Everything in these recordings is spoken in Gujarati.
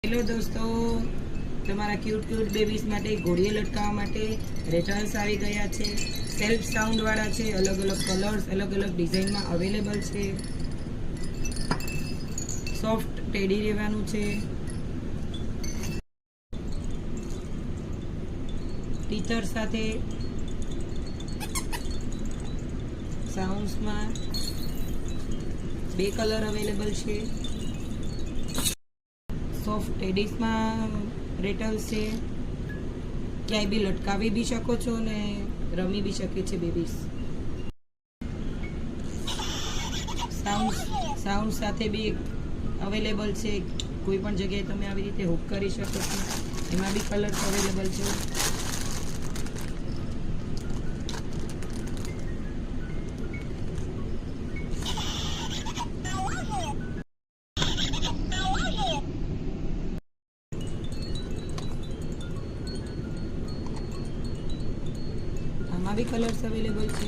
હેલો દોસ્તો, તમારા ક્યુટ બેબીઝ માટે ઘોડીએ લટકાવવા માટે રેટલ્સ આવી ગયા છે. સેલ્ફ સાઉન્ડ વાળા છે. અલગ અલગ કલર્સ, અલગ અલગ ડિઝાઇનમાં અવેલેબલ છે. સોફ્ટ ટેડી રહેવાનું છે. ટીચર સાથે સાઉન્ડ્સમાં 2 કલર અવેલેબલ છે. સોફ્ટ ટેડીઝમાં રેટલ્સ છે. ક્યાંય બી લટકાવી બી શકો છો ને રમી બી શકે છે બેબીઝ. સાઉન્ડ સાથે બી અવેલેબલ છે. કોઈ પણ જગ્યાએ તમે આવી રીતે હુક કરી શકો છો. એમાં બી કલર્સ અવેલેબલ છે. આમાં બી કલર્સ અવેલેબલ છે.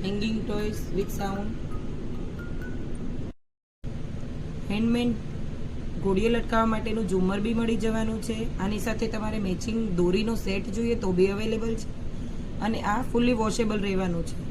Hanging toys with sound. Handmade ઘોડીએ લટકાવવા માટેનું ઝુમર બી મળી જવાનું છે. આની સાથે તમારે મેચિંગ દોરીનો સેટ જોઈએ તો બી અવેલેબલ છે. અને આ ફૂલી વોશેબલ રહેવાનું છે.